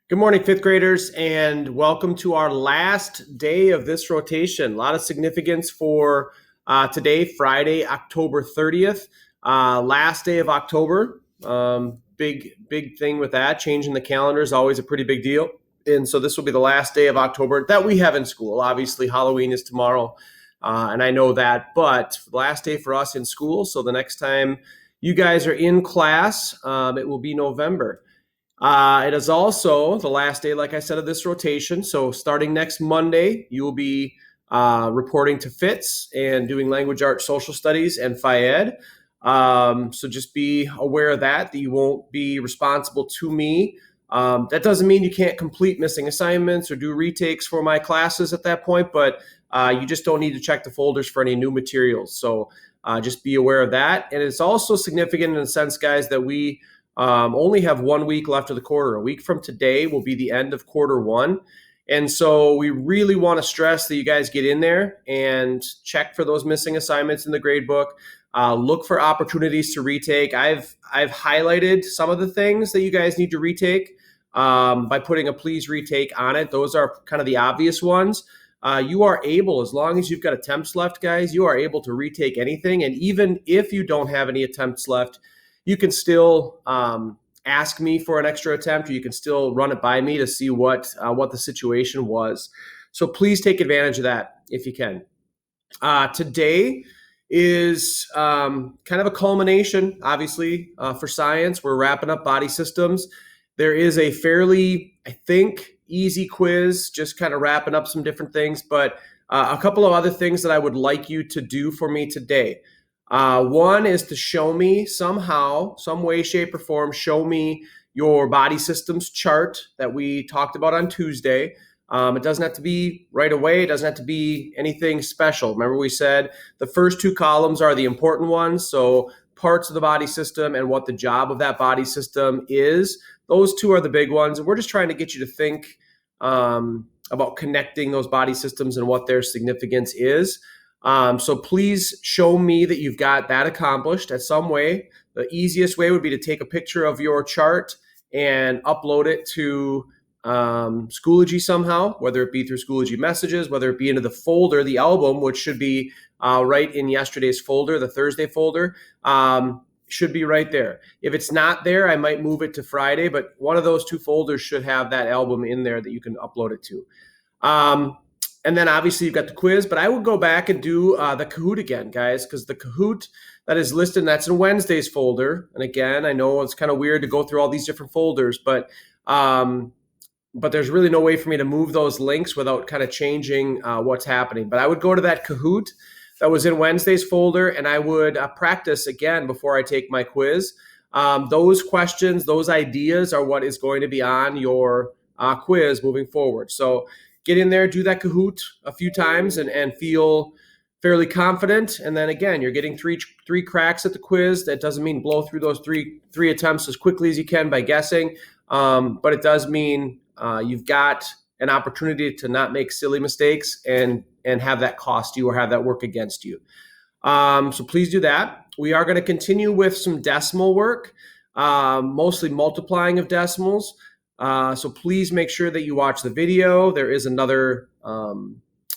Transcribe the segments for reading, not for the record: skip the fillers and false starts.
Good morning, fifth graders, and welcome to our last day of this rotation. A lot of significance for today, Friday, October 30th, last day of October. Big thing with that. Changing the calendar is always a pretty big deal. And so this will be the last day of October that we have in school. Obviously, Halloween is tomorrow, and I know that, but the last day for us in school. So the next time you guys are in class, it will be November. It is also the last day, like I said, of this rotation. So starting next Monday, you will be reporting to FITS and doing language arts, social studies, and FIED. So just be aware of that you won't be responsible to me. That doesn't mean you can't complete missing assignments or do retakes for my classes at that point, but you just don't need to check the folders for any new materials. So just be aware of that. And it's also significant in the sense, guys, that we only have 1 week left of the quarter. A week from today will be the end of quarter one. And so we really want to stress that you guys get in there and check for those missing assignments in the grade book. Look for opportunities to retake. I've highlighted some of the things that you guys need to retake by putting a please retake on it. Those are kind of the obvious ones. You are able, as long as you've got attempts left, guys, you are able to retake anything. And even if you don't have any attempts left, you can still ask me for an extra attempt, or you can still run it by me to see what the situation was. So please take advantage of that if you can. Today is kind of a culmination, obviously, for science. We're wrapping up body systems. There is a fairly, I think, easy quiz, just kind of wrapping up some different things, but a couple of other things that I would like you to do for me today. One is to show me somehow, some way, shape, or form, show me your body systems chart that we talked about on Tuesday. It doesn't have to be right away. It doesn't have to be anything special. Remember, we said the first two columns are the important ones. So parts of the body system and what the job of that body system is. Those two are the big ones. And we're just trying to get you to think about connecting those body systems and what their significance is. So please show me that you've got that accomplished at some way. The easiest way would be to take a picture of your chart and upload it to Schoology somehow, whether it be through Schoology messages, whether it be into the folder, the album, which should be right in yesterday's folder, the Thursday folder, should be right there. If it's not there, I might move it to Friday, but one of those two folders should have that album in there that you can upload it to. And then obviously you've got the quiz, but I will go back and do the Kahoot again, guys, because the Kahoot that is listed, that's in Wednesday's folder. And again, I know it's kind of weird to go through all these different folders, but there's really no way for me to move those links without kind of changing what's happening. But I would go to that Kahoot that was in Wednesday's folder, and I would practice again before I take my quiz. Those questions, those ideas are what is going to be on your quiz moving forward. So get in there, do that Kahoot a few times and feel fairly confident. And then again, you're getting three cracks at the quiz. That doesn't mean blow through those three attempts as quickly as you can by guessing. But it does mean you've got an opportunity to not make silly mistakes and have that cost you or have that work against you. So please do that. We are going to continue with some decimal work, mostly multiplying of decimals. So please make sure that you watch the video. There is another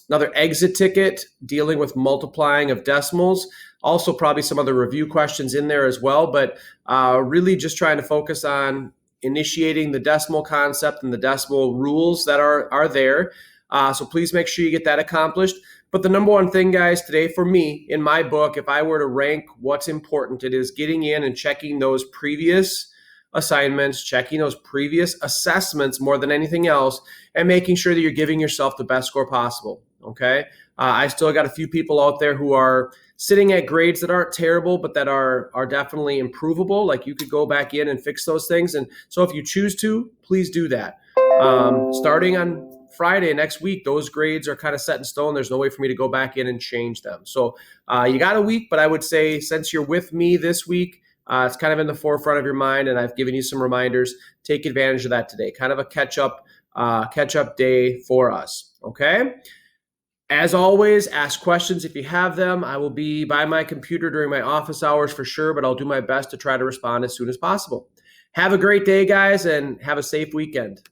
exit ticket dealing with multiplying of decimals. Also probably some other review questions in there as well, but really just trying to focus on initiating the decimal concept and the decimal rules that are there. So please make sure you get that accomplished. But the number one thing, guys, today for me, in my book, if I were to rank what's important, it is getting in and checking those previous assignments, checking those previous assessments more than anything else, and making sure that you're giving yourself the best score possible, okay? I still got a few people out there who are sitting at grades that aren't terrible, but that are definitely improvable. Like you could go back in and fix those things. And so if you choose to, please do that. Starting on Friday next week, those grades are kind of set in stone. There's no way for me to go back in and change them. So you got a week, but I would say since you're with me this week, it's kind of in the forefront of your mind, and I've given you some reminders. Take advantage of that today. Kind of a catch-up day for us, okay? As always, ask questions if you have them. I will be by my computer during my office hours for sure, but I'll do my best to try to respond as soon as possible. Have a great day, guys, and have a safe weekend.